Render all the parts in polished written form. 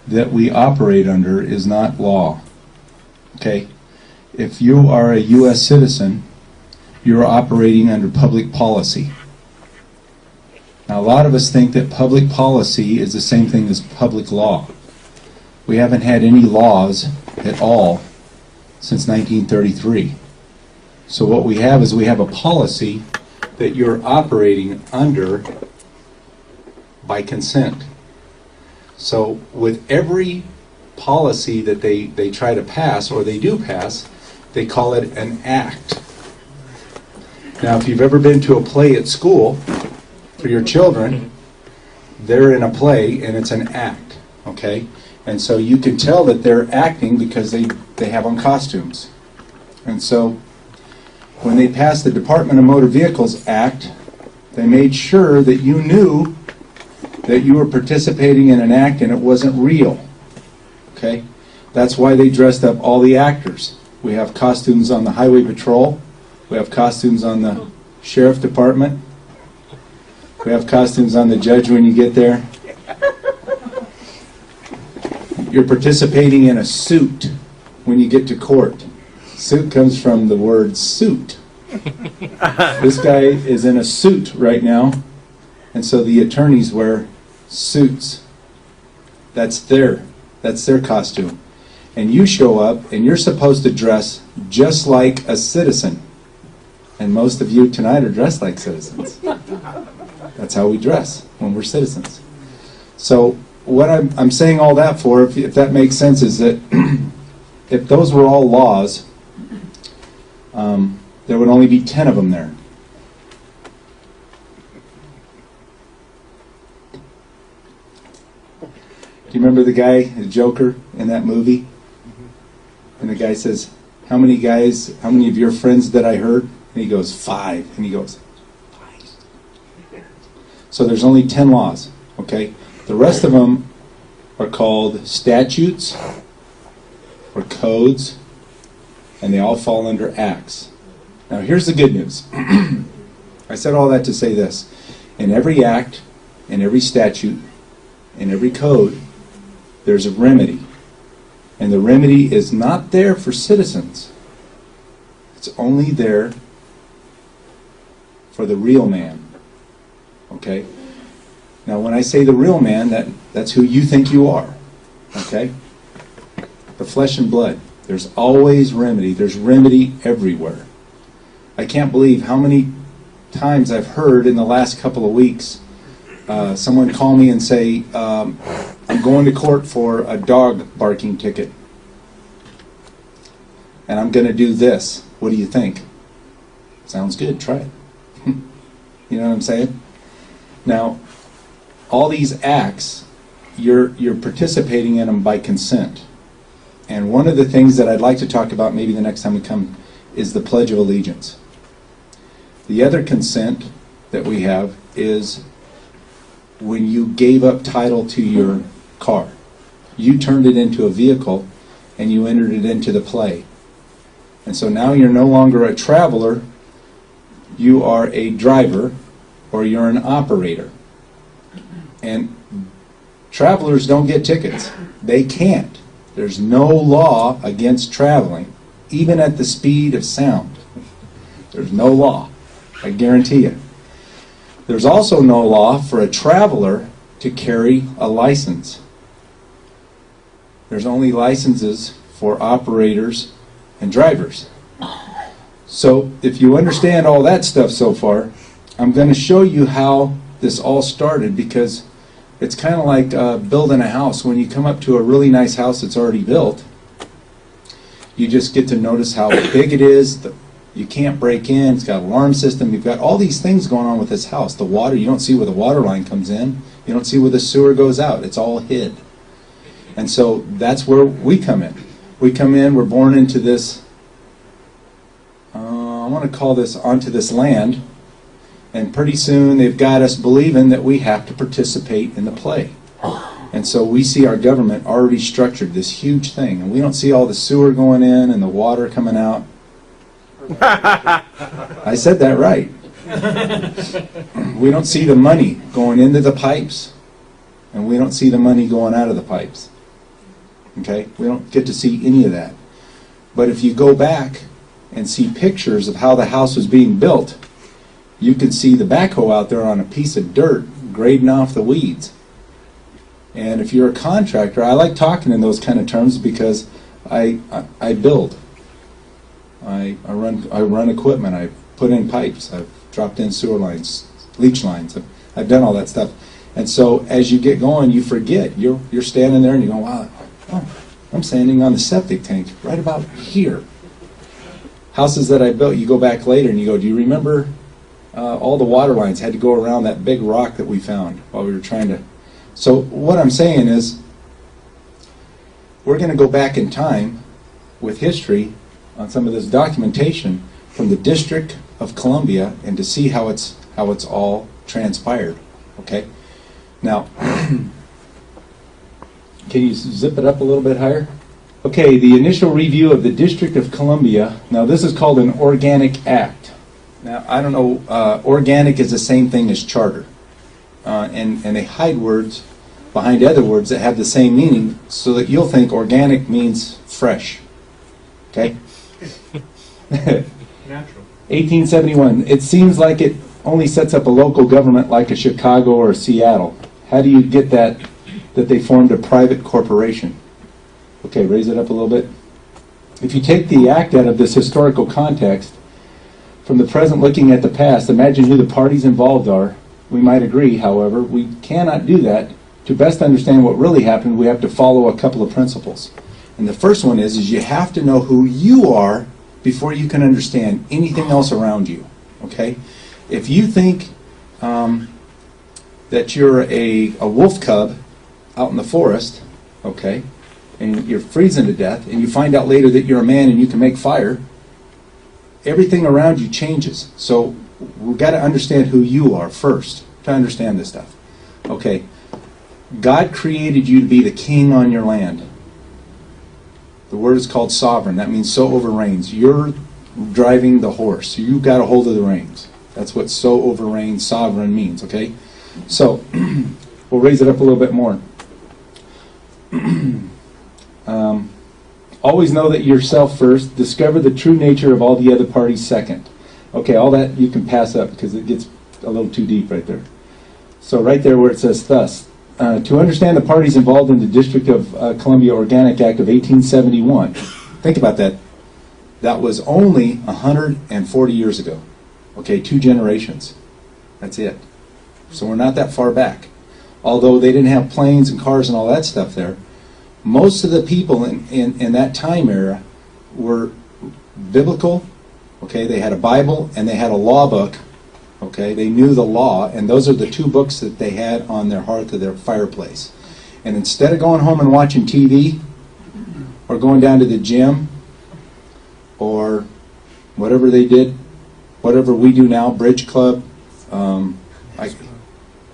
that we operate under is not law. Okay? If you are a U.S. citizen, you're operating under public policy. Now, a lot of us think that public policy is the same thing as public law. We haven't had any laws at all since 1933. So what we have is we have a policy that you're operating under by consent. So with every policy that they try to pass, or they do pass, they call it an act. Now, if you've ever been to a play at school for your children, they're in a play and it's an act, okay? And so you can tell that they're acting because they have on costumes. And so when they passed the Department of Motor Vehicles Act, they made sure that you knew that you were participating in an act and it wasn't real. Okay? That's why they dressed up all the actors. We have costumes on the Highway Patrol. We have costumes on the Sheriff Department. We have costumes on the judge when you get there. You're participating in a suit when you get to court. Suit comes from the word suit. This guy is in a suit right now, and so the attorneys wear suits. That's their costume. And you show up, and you're supposed to dress just like a citizen. And most of you tonight are dressed like citizens. That's how we dress when we're citizens. So what I'm saying all that for, if that makes sense, is that if those were all laws, there would only be 10 of them there. Do you remember the guy, the Joker, in that movie? And the guy says, how many of your friends did I hurt? And he goes, 5. And he goes, 5. So there's only 10 laws, okay? The rest of them are called statutes or codes, and they all fall under acts. Now here's the good news. I said all that to say this. In every act, in every statute, in every code, there's a remedy. And the remedy is not there for citizens. It's only there for the real man. Okay? Now when I say the real man, that's who you think you are. Okay? The flesh and blood. There's always remedy. There's remedy everywhere. I can't believe how many times I've heard in the last couple of weeks someone call me and say, I'm going to court for a dog barking ticket. And I'm going to do this. What do you think? Sounds good. Try it. You know what I'm saying? Now, all these acts, you're participating in them by consent. And one of the things that I'd like to talk about maybe the next time we come is the Pledge of Allegiance. The other consent that we have is when you gave up title to your car. You turned it into a vehicle and you entered it into the play. And so now you're no longer a traveler, you are a driver or you're an operator. And travelers don't get tickets. They can't. There's no law against traveling, even at the speed of sound. There's no law. I guarantee you. There's also no law for a traveler to carry a license. There's only licenses for operators and drivers. So if you understand all that stuff so far, I'm going to show you how this all started, because it's kind of like building a house. When you come up to a really nice house that's already built, you just get to notice how big it is. You can't break in. It's got an alarm system. You've got all these things going on with this house. The water, you don't see where the water line comes in. You don't see where the sewer goes out. It's all hid. And so that's where we come in. We come in, we're born into this, I want to call this onto this land, and pretty soon they've got us believing that we have to participate in the play. And so we see our government already structured this huge thing, and we don't see all the sewer going in and the water coming out. I said that right. We don't see the money going into the pipes, and we don't see the money going out of the pipes. Okay? We don't get to see any of that. But if you go back and see pictures of how the house was being built, you can see the backhoe out there on a piece of dirt grading off the weeds. And if you're a contractor, I like talking in those kind of terms because I build. I run equipment. I put in pipes. I've dropped in sewer lines, leach lines. I've done all that stuff. And so as you get going, you forget. You're standing there and you go, wow, oh, I'm standing on the septic tank right about here. Houses that I built, you go back later and you go, do you remember all the water lines had to go around that big rock that we found while we were trying to... So what I'm saying is, we're going to go back in time with history on some of this documentation from the District of Columbia and to see how it's all transpired. Okay? Now, can you zip it up a little bit higher? Okay, the initial review of the District of Columbia. Now, this is called an organic act. Now, I don't know, organic is the same thing as charter. And they hide words behind other words that have the same meaning so that you'll think organic means fresh. Okay? Natural. 1871. It seems like it only sets up a local government like a Chicago or a Seattle. How do you get that they formed a private corporation? Okay, raise it up a little bit. If you take the act out of this historical context, from the present looking at the past, imagine who the parties involved are. We might agree, however, we cannot do that. To best understand what really happened, we have to follow a couple of principles. And the first one is you have to know who you are before you can understand anything else around you. Okay? If you think that you're a wolf cub out in the forest, okay, and you're freezing to death, and you find out later that you're a man and you can make fire, everything around you changes. So we've got to understand who you are first to understand this stuff. Okay, God created you to be the king on your land. The word is called sovereign. That means so over reigns. You're driving the horse. You got a hold of the reins. That's what so over reigns, sovereign means, okay? So, we'll raise it up a little bit more. Always know that yourself first. Discover the true nature of all the other parties second. Okay, all that you can pass up because it gets a little too deep right there. So right there where it says thus, to understand the parties involved in the District of Columbia Organic Act of 1871. Think about that. That was only 140 years ago. Okay, 2 generations. That's it. So we're not that far back. Although they didn't have planes and cars and all that stuff there, most of the people in that time era were biblical. Okay, they had a Bible and they had a law book. Okay, they knew the law, and those are the 2 books that they had on their hearth of their fireplace. And instead of going home and watching TV, or going down to the gym, or whatever they did, whatever we do now, bridge club,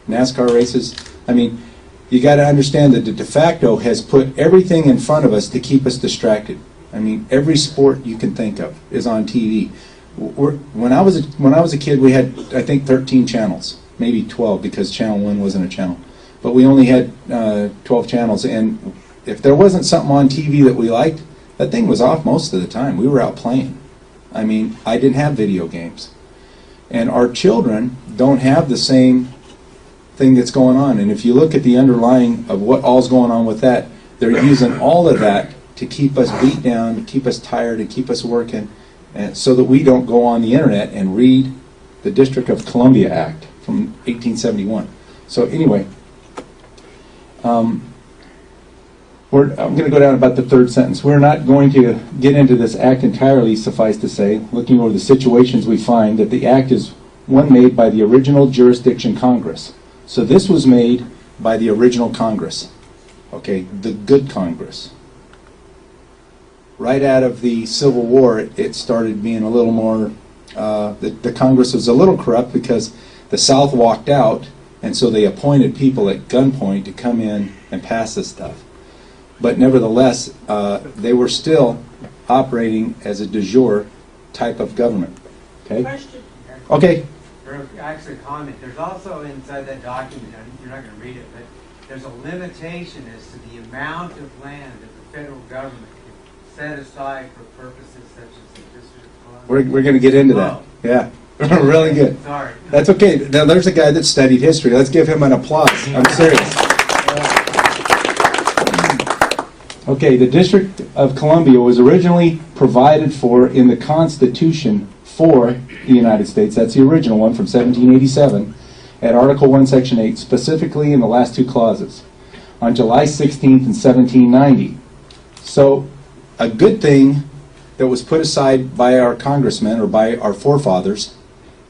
NASCAR races, I mean, you got to understand that the de facto has put everything in front of us to keep us distracted. I mean, every sport you can think of is on TV. When I was a kid, we had, I think, 13 channels, maybe 12 because Channel 1 wasn't a channel. But we only had 12 channels, and if there wasn't something on TV that we liked, that thing was off most of the time. We were out playing. I mean, I didn't have video games. And our children don't have the same thing that's going on. And if you look at the underlying of what all's going on with that, they're using all of that to keep us beat down, to keep us tired, to keep us working, and so that we don't go on the internet and read the District of Columbia Act from 1871. So anyway, I'm going to go down about the 3rd sentence. We're not going to get into this act entirely, suffice to say, looking over the situations we find that the act is one made by the original jurisdiction Congress. So this was made by the original Congress, okay, the good Congress. Right out of the Civil War, it started being a little more, the Congress was a little corrupt because the South walked out, and so they appointed people at gunpoint to come in and pass this stuff. But nevertheless, they were still operating as a de jure type of government. Okay? Question. Okay. Or actually a comment. There's also inside that document, you're not going to read it, but there's a limitation as to the amount of land that the federal government can set aside for purposes such as the District of Columbia. We're going to get into that. Yeah. Really good. Sorry. That's okay. Now, there's a guy that studied history. Let's give him an applause. I'm serious. Okay, the District of Columbia was originally provided for in the Constitution for the United States. That's the original one from 1787 at Article 1, Section 8, specifically in the last two clauses, on July 16th in 1790. So, a good thing that was put aside by our congressmen or by our forefathers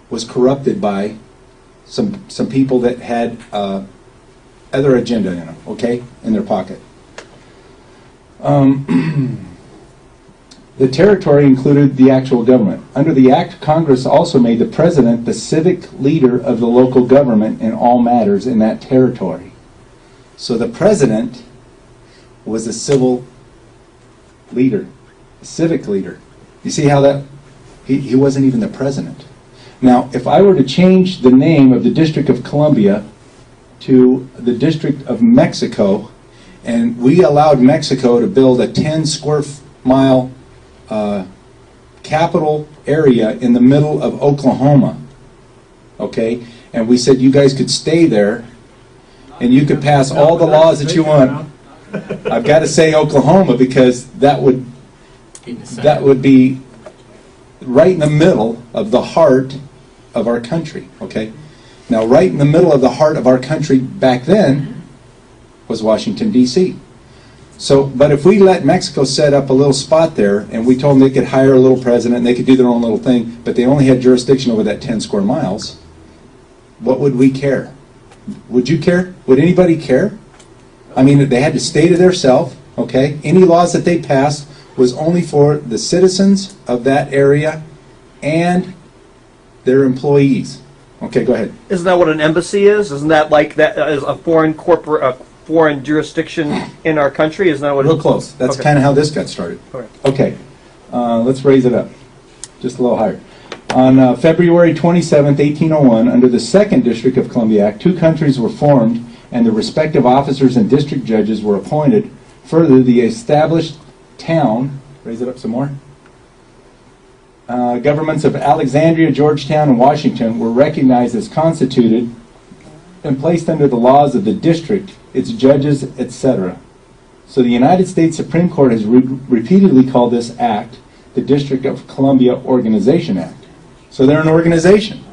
was corrupted by some people that had other agenda in them, okay, in their pocket. The territory included the actual government. Under the Act, Congress also made the president the civic leader of the local government in all matters in that territory. So the president was a civil leader, a civic leader. You see how that, he wasn't even the president. Now, if I were to change the name of the District of Columbia to the District of Mexico, and we allowed Mexico to build a 10 square mile capital area in the middle of Oklahoma, okay? And we said you guys could stay there and you could pass all the laws that you want. I've got to say Oklahoma because that would be right in the middle of the heart of our country, okay? Now, right in the middle of the heart of our country back then was Washington, D.C. So, but if we let Mexico set up a little spot there and we told them they could hire a little president and they could do their own little thing, but they only had jurisdiction over that 10 square miles, what would we care? Would you care? Would anybody care? I mean, they had to stay to themselves, okay? Any laws that they passed was only for the citizens of that area and their employees. Okay, go ahead. Isn't that what an embassy is? Isn't that like that is a foreign foreign jurisdiction in our country? Isn't that what? Real close. That's okay. kind of how this got started. Correct. Okay, let's raise it up just a little higher. On February 27th, 1801, under the 2nd District of Columbia Act, 2 countries were formed and the respective officers and district judges were appointed. Further, the established town, raise it up some more, governments of Alexandria, Georgetown, and Washington were recognized as constituted and placed under the laws of the district, its judges, etc. So the United States Supreme Court has repeatedly called this act the District of Columbia Organization Act. So they're an organization.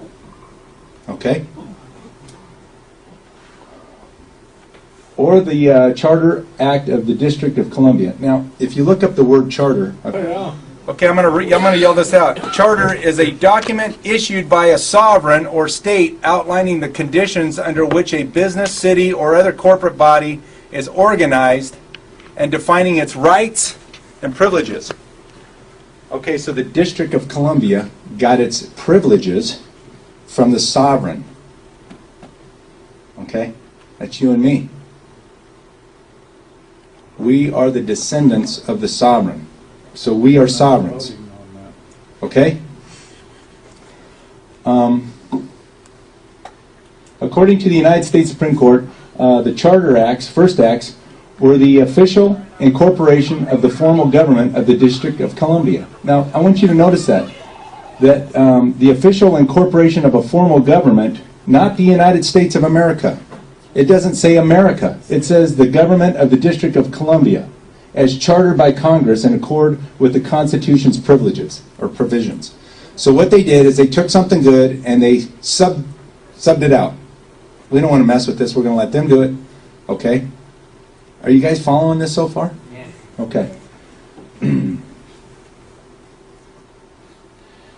Okay? Or the Charter Act of the District of Columbia. Now, if you look up the word charter... Okay, I'm going to yell this out. Charter is a document issued by a sovereign or state outlining the conditions under which a business, city, or other corporate body is organized and defining its rights and privileges. Okay, so the District of Columbia got its privileges from the sovereign. Okay? That's you and me. We are the descendants of the sovereign. So we are sovereigns. Okay? According to the United States Supreme Court, the Charter Acts, first acts, were the official incorporation of the formal government of the District of Columbia. Now, I want you to notice that the official incorporation of a formal government, not the United States of America. It doesn't say America. It says the government of the District of Columbia, as chartered by Congress in accord with the Constitution's privileges or provisions. So what they did is they took something good and they subbed it out. We don't want to mess with this. We're going to let them do it. Okay? Are you guys following this so far? Yes. Okay.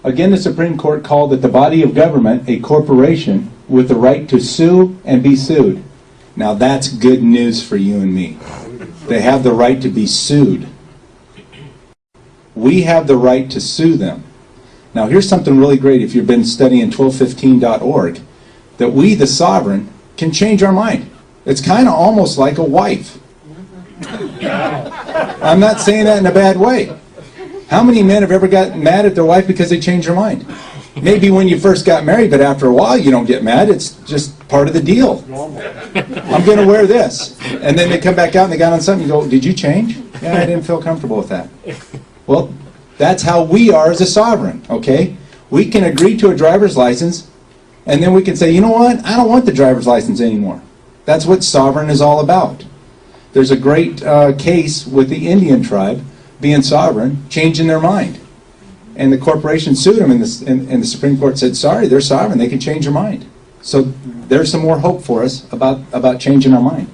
Again, the Supreme Court called it the body of government a corporation with the right to sue and be sued. Now that's good news for you and me. They have the right to be sued. We have the right to sue them. Now here's something really great if you've been studying 1215.org, that we, the sovereign, can change our mind. It's kind of almost like a wife. I'm not saying that in a bad way. How many men have ever gotten mad at their wife because they changed their mind? Maybe when you first got married, but after a while you don't get mad. It's just part of the deal. I'm going to wear this. And then they come back out and they got on something, you go, did you change? Yeah, I didn't feel comfortable with that. Well, that's how we are as a sovereign, okay? We can agree to a driver's license, and then we can say, you know what, I don't want the driver's license anymore. That's what sovereign is all about. There's a great case with the Indian tribe being sovereign, changing their mind. And the corporation sued them, and the Supreme Court said, sorry, they're sovereign, they can change their mind. So there's some more hope for us about changing our mind.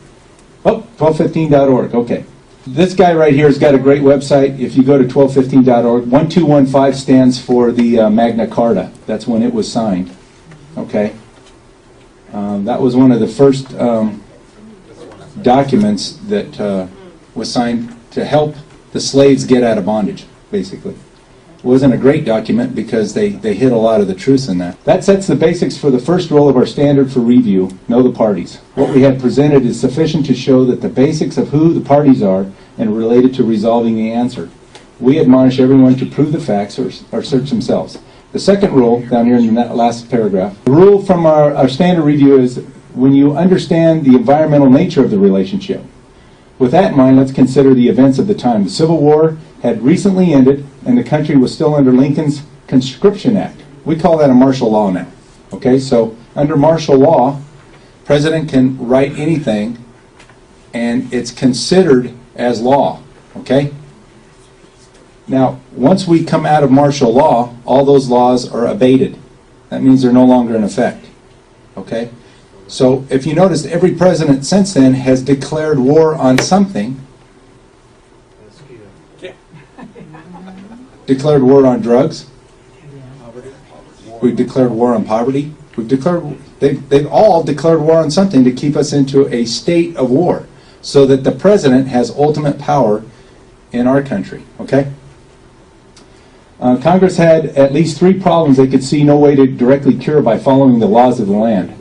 Oh, 1215.org, okay. This guy right here has got a great website. If you go to 1215.org, 1215 stands for the Magna Carta. That's when it was signed, okay? That was one of the first documents that was signed to help the slaves get out of bondage, basically. It wasn't a great document because they hid a lot of the truths in that. That sets the basics for the first rule of our standard for review, know the parties. What we have presented is sufficient to show that the basics of who the parties are and related to resolving the answer. We admonish everyone to prove the facts or search themselves. The second rule, down here in that last paragraph, the rule from our standard review is when you understand the environmental nature of the relationship. With that in mind, let's consider the events of the time. The Civil War had recently ended, and the country was still under Lincoln's Conscription Act. We call that a martial law now. Okay, so under martial law, president can write anything, and it's considered as law. Okay? Now, once we come out of martial law, all those laws are abated. That means they're no longer in effect. Okay? So if you notice, every president since then has declared war on something. Declared war on drugs. We've declared war on poverty. They've all declared war on something to keep us into a state of war, so that the president has ultimate power in our country. Okay? Congress had at least 3 problems they could see no way to directly cure by following the laws of the land.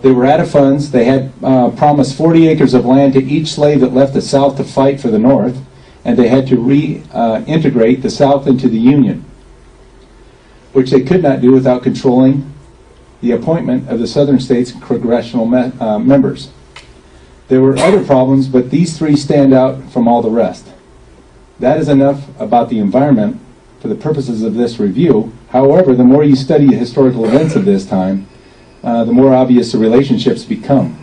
They were out of funds. They had promised 40 acres of land to each slave that left the South to fight for the North, and they had to reintegrate the South into the Union, which they could not do without controlling the appointment of the Southern states' congressional members. There were other problems, but these 3 stand out from all the rest. That is enough about the environment for the purposes of this review. However, the more you study the historical events of this time, the more obvious the relationships become.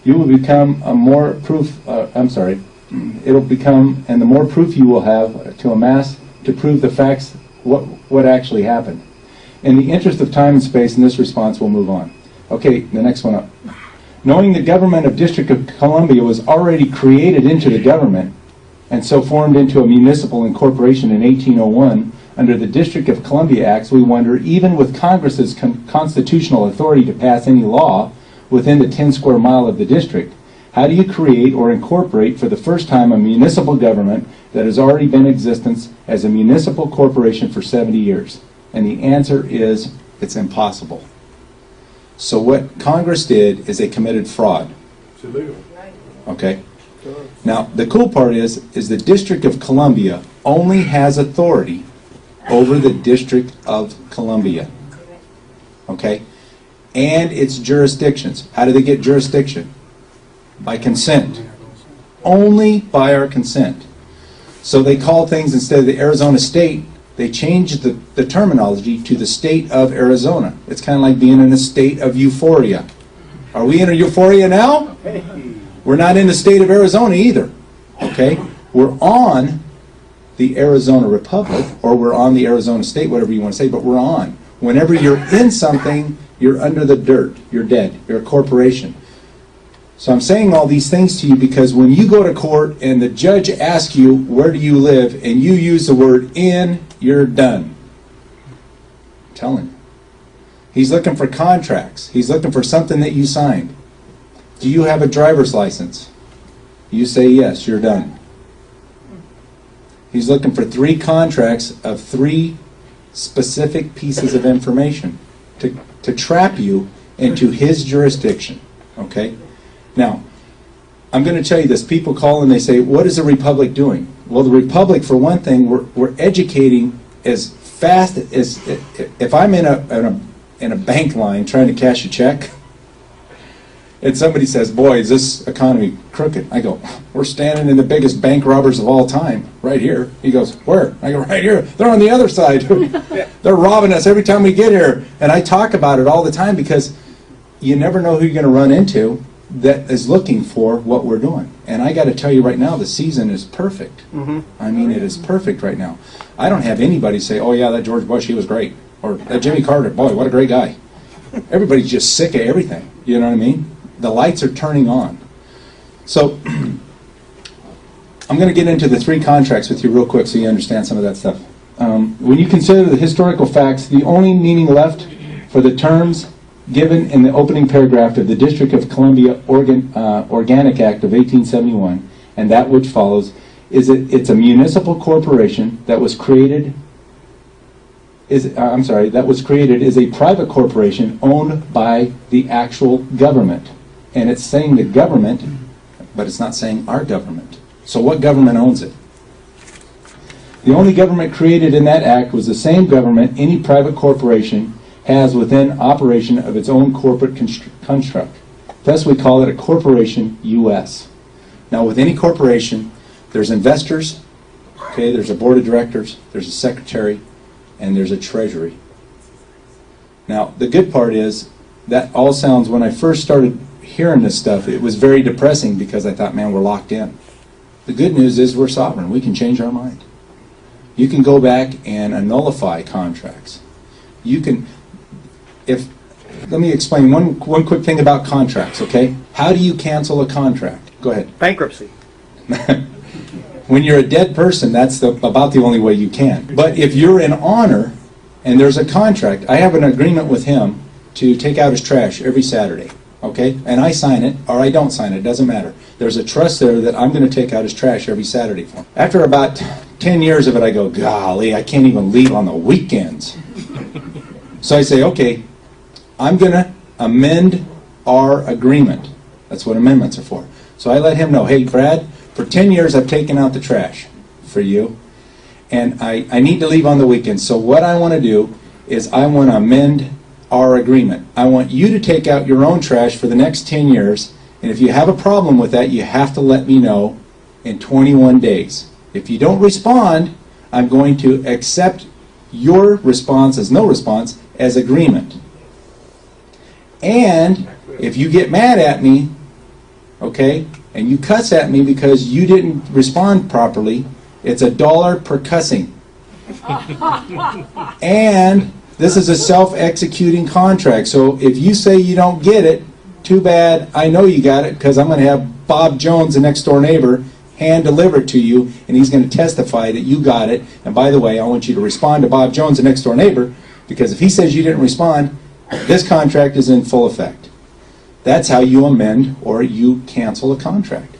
You will become a more proof, it'll become, and the more proof you will have to amass to prove the facts, what actually happened. In the interest of time and space, in this response, we'll move on. Okay, the next one up. Knowing the government of District of Columbia was already created into the government, and so formed into a municipal incorporation in 1801, under the District of Columbia Acts, we wonder, even with Congress's constitutional authority to pass any law within the 10 square mile of the district, how do you create or incorporate for the first time a municipal government that has already been in existence as a municipal corporation for 70 years? And the answer is, it's impossible. So what Congress did is they committed fraud. It's illegal. Okay? Now, the cool part is the District of Columbia only has authority over the District of Columbia. Okay? And its jurisdictions. How do they get jurisdiction? By consent. Only by our consent. So they call things, instead of the Arizona state, they changed the terminology to the state of Arizona. It's kind of like being in a state of euphoria. Are we in a euphoria now? We're not in the state of Arizona either. Okay? We're on the Arizona Republic, or we're on the Arizona state, whatever you want to say, but we're on. Whenever you're in something, you're under the dirt. You're dead. You're a corporation. So I'm saying all these things to you because when you go to court and the judge asks you, where do you live, and you use the word in, you're done. I'm telling you. He's looking for contracts. He's looking for something that you signed. Do you have a driver's license? You say yes, you're done. He's looking for 3 contracts of 3 specific pieces of information to trap you into his jurisdiction. Okay? Now, I'm going to tell you this. People call and they say, what is the Republic doing? Well, the Republic, for one thing, we're educating as fast as, if I'm in a bank line trying to cash a check, And somebody says, boy, is this economy crooked? I go, we're standing in the biggest bank robbers of all time, right here. He goes, where? I go, right here. They're on the other side. They're robbing us every time we get here. And I talk about it all the time because you never know who you're going to run into that is looking for what we're doing. And I got to tell you right now, the season is perfect. I mean, it is perfect right now. I don't have anybody say, oh yeah, that George Bush, he was great. Or that Jimmy Carter, boy, what a great guy. Everybody's just sick of everything. You know what I mean? The lights are turning on. So I'm going to get into the 3 contracts with you real quick so you understand some of that stuff. When you consider the historical facts, the only meaning left for the terms given in the opening paragraph of the District of Columbia Organic Act of 1871 and that which follows is that it's a municipal corporation that was created is a private corporation owned by the actual government. And it's saying the government, but it's not saying our government. So what government owns it? The only government created in that act was the same government any private corporation has within operation of its own corporate construct. Thus we call it a corporation US. Now with any corporation, there's investors, okay, there's a board of directors, there's a secretary, and there's a treasury. Now the good part is that all sounds, when I first started hearing this stuff, it was very depressing because I thought, man, we're locked in. The good news is we're sovereign. We can change our mind. You can go back and nullify contracts. You can, let me explain one quick thing about contracts, okay? How do you cancel a contract? Go ahead. Bankruptcy. When you're a dead person, that's about the only way you can. But if you're in honor and there's a contract, I have an agreement with him to take out his trash every Saturday, okay? And I sign it, or I don't sign it, doesn't matter. There's a trust there that I'm going to take out his trash every Saturday for him. After about 10 years of it, I go, golly, I can't even leave on the weekends. So I say, okay, I'm going to amend our agreement. That's what amendments are for. So I let him know, hey, Brad, for 10 years I've taken out the trash for you, and I need to leave on the weekends. So what I want to do is I want to amend our agreement. I want you to take out your own trash for the next 10 years, and if you have a problem with that, you have to let me know in 21 days. If you don't respond, I'm going to accept your response as no response as agreement. And if you get mad at me, okay, and you cuss at me because you didn't respond properly, it's $1 per cussing. And this is a self-executing contract. So if you say you don't get it, too bad, I know you got it because I'm going to have Bob Jones, the next door neighbor, hand deliver it to you, and he's going to testify that you got it. And by the way, I want you to respond to Bob Jones, the next door neighbor, because if he says you didn't respond, this contract is in full effect. That's how you amend or you cancel a contract.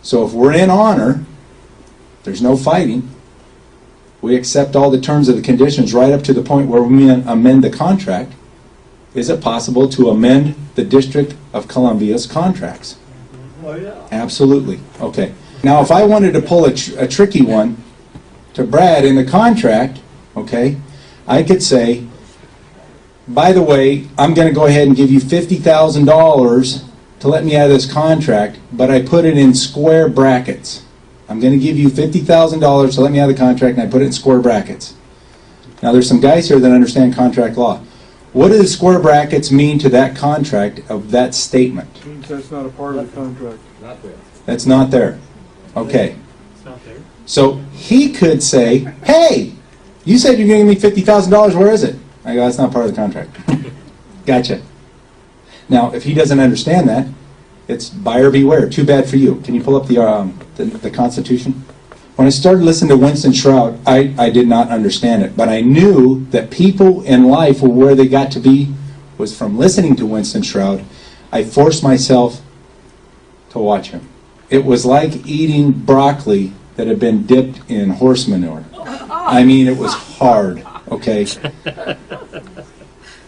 So if we're in honor, there's no fighting. We accept all the terms of the conditions right up to the point where we amend the contract. Is it possible to amend the District of Columbia's contracts? Oh, yeah. Absolutely. Okay. Now, if I wanted to pull a tricky one to Brad in the contract, okay, I could say, by the way, I'm going to go ahead and give you $50,000 to let me out of this contract, but I put it in square brackets. I'm going to give you $50,000 to let me out of the contract, and I put it in square brackets. Now, there's some guys here that understand contract law. What do the square brackets mean to that contract of that statement? It means that's not a part of the contract. Not there. That's not there. Okay. It's not there. So he could say, hey, you said you're going to give me $50,000. Where is it? I go, that's not part of the contract. Gotcha. Now, if he doesn't understand that, it's buyer beware. Too bad for you. Can you pull up the Constitution? When I started listening to Winston Shroud, I did not understand it, but I knew that people in life were where they got to be was from listening to Winston Shroud. I forced myself to watch him. It was like eating broccoli that had been dipped in horse manure. I mean, it was hard, okay?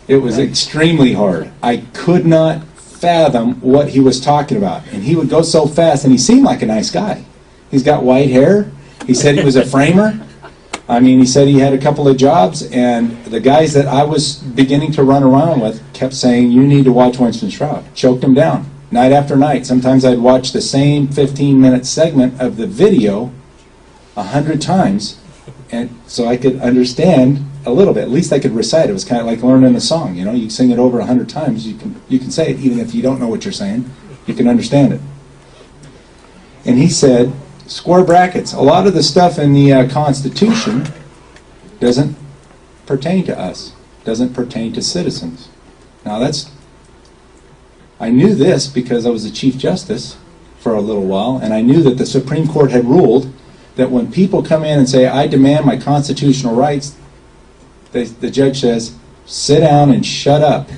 It was extremely hard. I could not fathom what he was talking about. And he would go so fast, and he seemed like a nice guy. He's got white hair. He said he was a framer. I mean, he said he had a couple of jobs, and the guys that I was beginning to run around with kept saying, you need to watch Winston Shroud. Choked him down, night after night. Sometimes I'd watch the same 15-minute segment of the video 100 times, and so I could understand a little bit. At least I could recite. It was kind of like learning a song. You know, you sing it over 100 times, you can say it, even if you don't know what you're saying. You can understand it. And he said, square brackets. A lot of the stuff in the Constitution doesn't pertain to us, doesn't pertain to citizens. Now I knew this because I was the Chief Justice for a little while, and I knew that the Supreme Court had ruled that when people come in and say, I demand my constitutional rights, the judge says, sit down and shut up.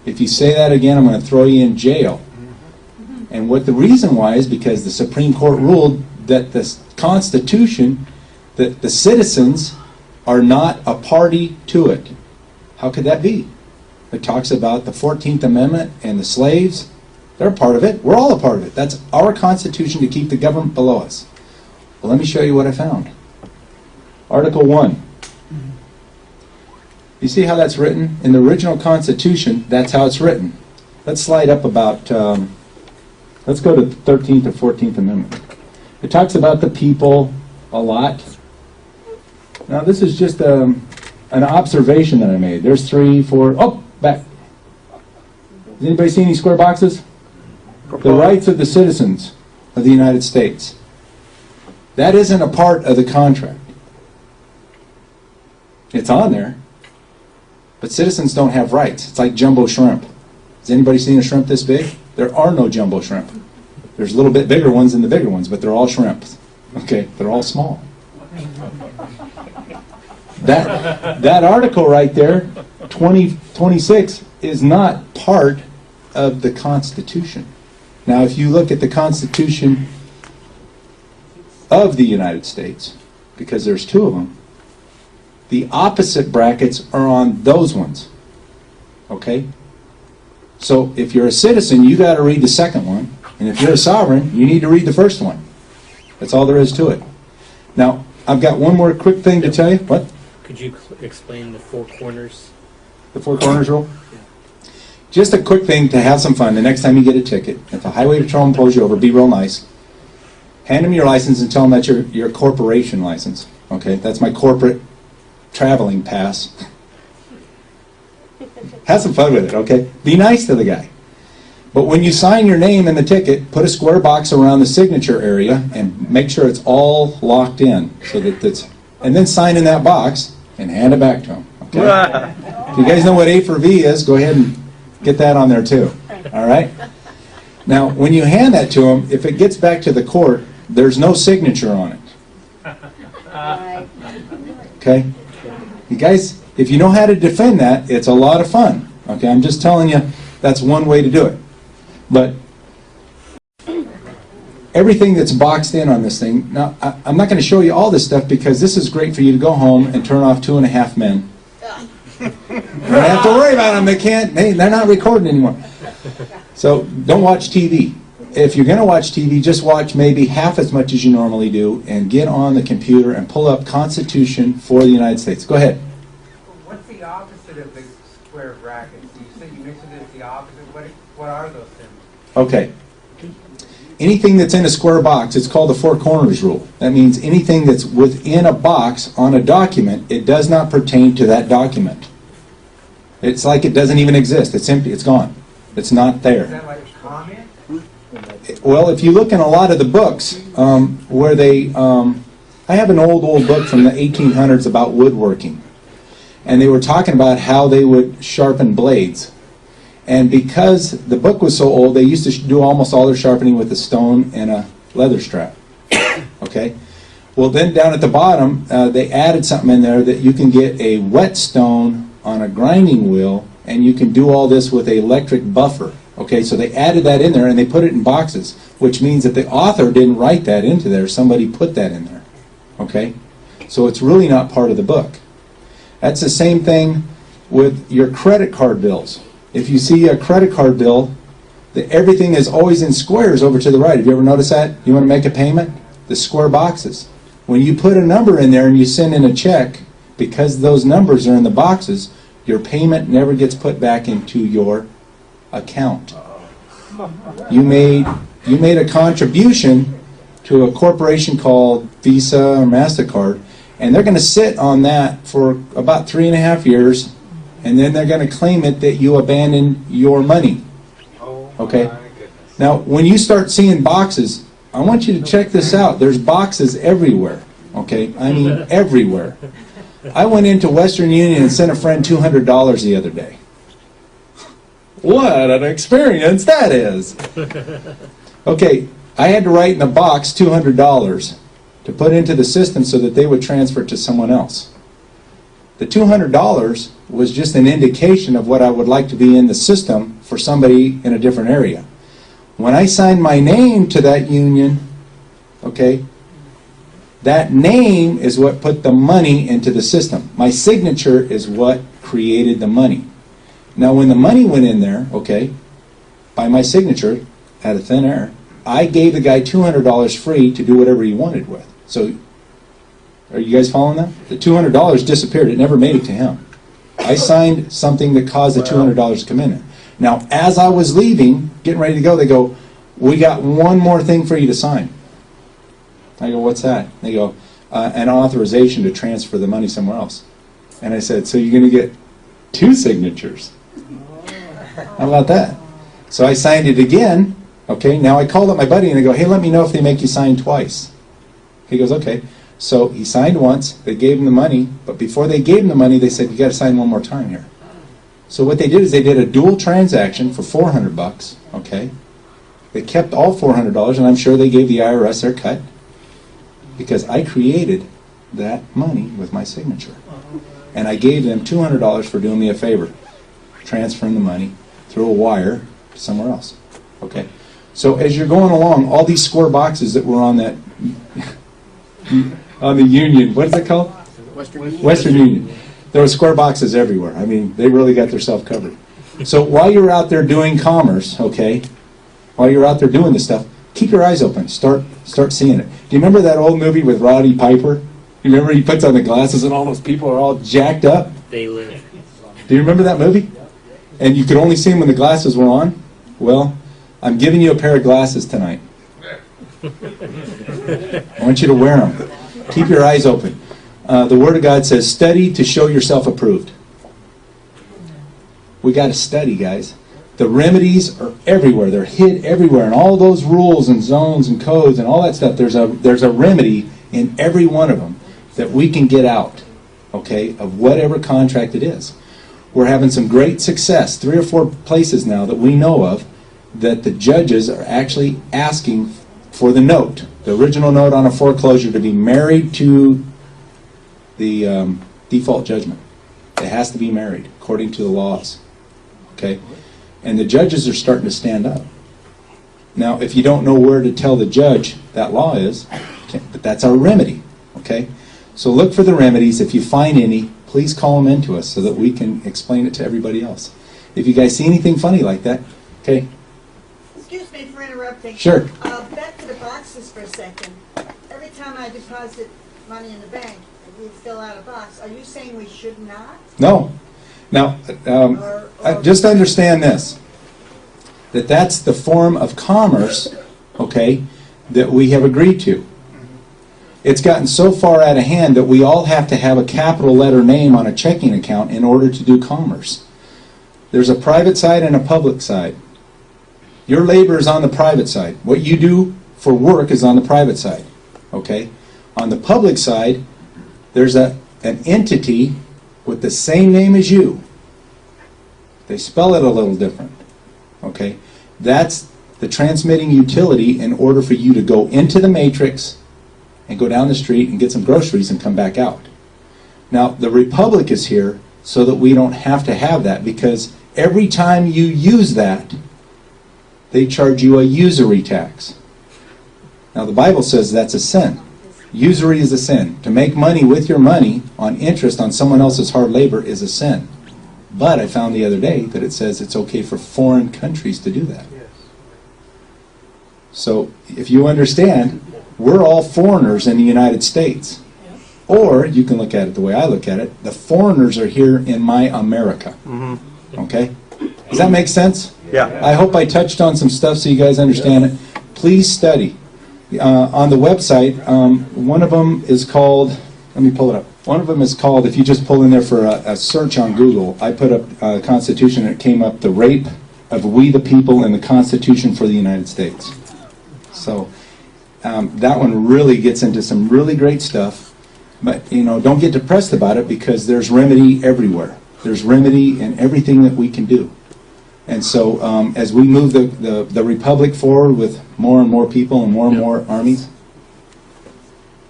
If you say that again, I'm going to throw you in jail. And what the reason why is because the Supreme Court ruled that the Constitution, that the citizens are not a party to it. How could that be? It talks about the 14th Amendment and the slaves. They're a part of it. We're all a part of it. That's our Constitution to keep the government below us. Well, let me show you what I found. Article 1. You see how that's written? In the original Constitution, that's how it's written. Let's slide up about, let's go to the 13th or 14th Amendment. It talks about the people a lot. Now this is just an observation that I made. There's 3, 4, oh, back. Does anybody see any square boxes? The rights of the citizens of the United States. That isn't a part of the contract. It's on there. But citizens don't have rights. It's like jumbo shrimp. Has anybody seen a shrimp this big? There are no jumbo shrimp. There's a little bit bigger ones than the bigger ones, but they're all shrimps. Okay, they're all small. That article right there, 2026, is not part of the Constitution. Now, if you look at the Constitution of the United States, because there's 2 of them, the opposite brackets are on those ones. Okay? So if you're a citizen, you got to read the second one. And if you're a sovereign, you need to read the first one. That's all there is to it. Now, I've got one more quick thing to tell you. What? Could you explain the 4 corners? The 4 corners rule? Just a quick thing to have some fun. The next time you get a ticket, if the highway patrolman pulls you over, be real nice. Hand them your license and tell them that's your corporation license. Okay? That's my corporate traveling pass. Have some fun with it, okay? Be nice to the guy. But when you sign your name in the ticket, put a square box around the signature area and make sure it's all locked in, so that it's, and then sign in that box and hand it back to him. Okay? If you guys know what A for V is, go ahead and get that on there too. All right? Now, when you hand that to him, if it gets back to the court, there's no signature on it. Okay? You guys, if you know how to defend that, it's a lot of fun. Okay? I'm just telling you, that's one way to do it. But everything that's boxed in on this thing, now I'm not going to show you all this stuff because this is great for you to go home and turn off 2.5 Men. You don't have to worry about them. They're not recording anymore. So don't watch TV. If you're going to watch TV, just watch maybe half as much as you normally do and get on the computer and pull up Constitution for the United States. Go ahead. What's the opposite of the square brackets? You said you mentioned it's the opposite. What are those symbols? Okay. Anything that's in a square box, it's called the 4 corners rule. That means anything that's within a box on a document, it does not pertain to that document. It's like it doesn't even exist. It's empty. It's gone. It's not there. Is that like a comment? Well, if you look in a lot of the books where they... I have an old book from the 1800s about woodworking. And they were talking about how they would sharpen blades. And because the book was so old, they used to do almost all their sharpening with a stone and a leather strap. Okay? Well, then down at the bottom, they added something in there that you can get a whetstone on a grinding wheel, and you can do all this with an electric buffer. Okay, so they added that in there, and they put it in boxes, which means that the author didn't write that into there. Somebody put that in there. Okay? So it's really not part of the book. That's the same thing with your credit card bills. If you see a credit card bill, everything is always in squares over to the right. Have you ever noticed that? You want to make a payment? The square boxes. When you put a number in there and you send in a check, because those numbers are in the boxes, your payment never gets put back into your account. You made a contribution to a corporation called Visa or MasterCard, and they're going to sit on that for about 3.5 years, and then they're going to claim it that you abandoned your money. Okay? Now, when you start seeing boxes, I want you to check this out. There's boxes everywhere. Okay? I mean, everywhere. I went into Western Union and sent a friend $200 the other day. What an experience that is! Okay, I had to write in the box $200 to put into the system so that they would transfer it to someone else. The $200 was just an indication of what I would like to be in the system for somebody in a different area. When I signed my name to that union, okay, that name is what put the money into the system. My signature is what created the money. Now when the money went in there, okay, by my signature, out of thin air, I gave the guy $200 free to do whatever he wanted with. So, are you guys following that? The $200 disappeared. It never made it to him. I signed something that caused the $200 to come in there. Now, as I was leaving, getting ready to go, they go, "We got one more thing for you to sign." I go, "What's that?" They go, "An authorization to transfer the money somewhere else." And I said, "So you're going to get 2 signatures?" How about that? So I signed it again. Okay, now I called up my buddy and I go, "Hey, let me know if they make you sign twice." He goes, "Okay." So he signed once, they gave him the money, but before they gave him the money, they said, "You got to sign one more time here." So what they did is they did a dual transaction for $400, okay? They kept all $400, and I'm sure they gave the IRS their cut, because I created that money with my signature. And I gave them $200 for doing me a favor, transferring the money through a wire to somewhere else. Okay? So as you're going along, all these square boxes that were on that, on the Union, what is it called? Western Union. There were square boxes everywhere. I mean, they really got themselves covered. So while you're out there doing commerce, okay, while you're out there doing this stuff, keep your eyes open. Start seeing it. Do you remember that old movie with Roddy Piper? You remember he puts on the glasses and all those people are all jacked up? They live. Do you remember that movie? And you could only see them when the glasses were on? Well, I'm giving you a pair of glasses tonight. I want you to wear them. Keep your eyes open. The Word of God says, study to show yourself approved. We got to study, guys. The remedies are everywhere. They're hid everywhere. And all those rules and zones and codes and all that stuff, there's a remedy in every one of them that we can get out, okay, of whatever contract it is. We're having some great success. 3 or 4 places now that we know of that the judges are actually asking for the note, the original note on a foreclosure, to be married to the default judgment. It has to be married according to the laws. Okay? And the judges are starting to stand up. Now, if you don't know where to tell the judge that law is, but that's our remedy. Okay? So look for the remedies. If you find any, please call them into us so that we can explain it to everybody else. If you guys see anything funny like that, okay? Excuse me for interrupting. Sure. Back to the boxes for a second. Every time I deposit money in the bank, we fill out a box. Are you saying we should not? No. Now, just understand this, that that's the form of commerce, okay, that we have agreed to. It's gotten so far out of hand that we all have to have a capital letter name on a checking account in order to do commerce. There's a private side and a public side. Your labor is on the private side. What you do for work is on the private side, okay? On the public side, there's an entity with the same name as you. They spell it a little different, okay? That's the transmitting utility in order for you to go into the matrix and go down the street and get some groceries and come back out. Now, the Republic is here so that we don't have to have that, because every time you use that, they charge you a usury tax. Now, the Bible says that's a sin. Usury is a sin. To make money with your money on interest on someone else's hard labor is a sin. But I found the other day that it says it's okay for foreign countries to do that. So if you understand we're all foreigners in the United States. Or, you can look at it the way I look at it, the foreigners are here in my America. Okay? Does that make sense? Yeah. I hope I touched on some stuff so you guys understand it. Please study. On the website, one of them is called, let me pull it up. One of them is called, if you just pull in there for a search on Google, I put up Constitution and it came up, The Rape of We the People and the Constitution for the United States. So that one really gets into some really great stuff. But, you know, don't get depressed about it because there's remedy everywhere. There's remedy in everything that we can do. And so as we move the Republic forward with more and more people and more armies,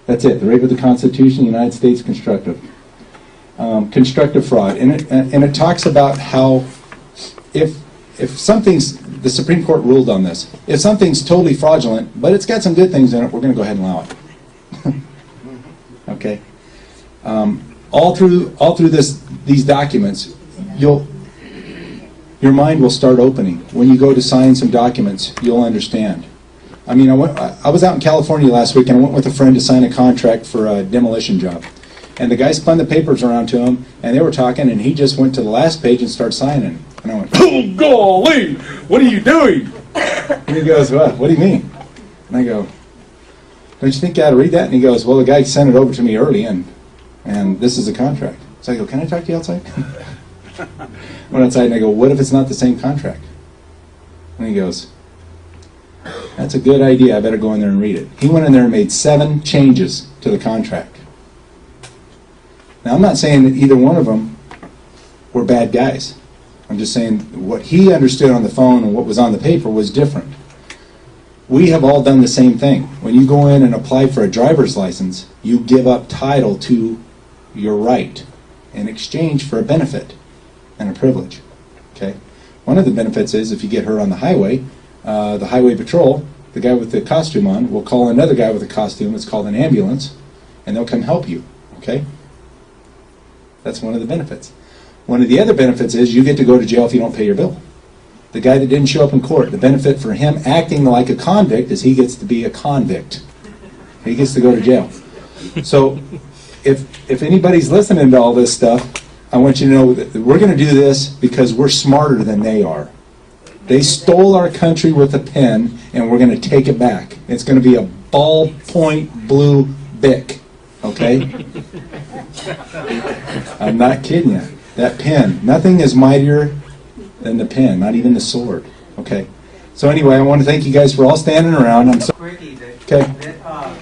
that's it. The rape of the Constitution, United States constructive. Constructive fraud. And it talks about how if something's, the Supreme Court ruled on this, if something's totally fraudulent, but it's got some good things in it, we're going to go ahead and allow it. Okay? All through these documents, your mind will start opening. When you go to sign some documents, you'll understand. I mean, I was out in California last week, and I went with a friend to sign a contract for a demolition job. And the guy spun the papers around to him, and they were talking, and he just went to the last page and started signing. And I went, "Oh, golly, what are you doing?" And he goes, "What do you mean?" And I go, "Don't you think you ought to read that?" And he goes, "Well, the guy sent it over to me early, and this is a contract." So I go, "Can I talk to you outside?" I went outside, and I go, "What if it's not the same contract?" And he goes, "That's a good idea. I better go in there and read it." He went in there and made 7 changes to the contract. Now, I'm not saying that either one of them were bad guys. I'm just saying what he understood on the phone and what was on the paper was different. We have all done the same thing. When you go in and apply for a driver's license, you give up title to your right in exchange for a benefit and a privilege. Okay? One of the benefits is if you get hurt on the highway patrol, the guy with the costume on, will call another guy with a costume, it's called an ambulance, and they'll come help you. Okay? That's one of the benefits. One of the other benefits is you get to go to jail if you don't pay your bill. The guy that didn't show up in court, the benefit for him acting like a convict is he gets to be a convict. He gets to go to jail. So if anybody's listening to all this stuff, I want you to know that we're going to do this because we're smarter than they are. They stole our country with a pen, and we're going to take it back. It's going to be a ballpoint blue Bic, okay? I'm not kidding you. That pen, nothing is mightier than the pen, not even the sword, okay? So anyway, I want to thank you guys for all standing around. I'm so Quickly, that, okay. that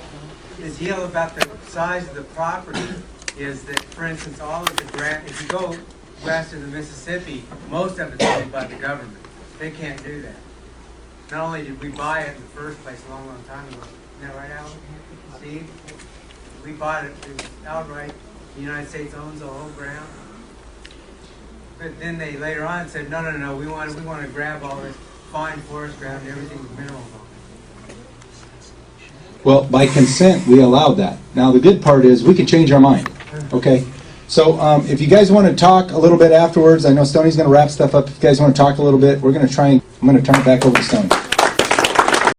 the deal about the size of the property is that, for instance, all of the grant, if you go west of the Mississippi, most of it's owned by the government. They can't do that. Not only did we buy it in the first place a long, long time ago, isn't that right, Alan? Steve? We bought it outright. The United States owns the whole ground. But then they later on said, no, we want to grab all this fine forest ground and everything with minerals on it. Well, by consent, we allowed that. Now, the good part is we can change our mind, okay? So if you guys want to talk a little bit afterwards, I know Stoney's going to wrap stuff up. If you guys want to talk a little bit, we're going to try and I'm going to turn it back over to Stoney.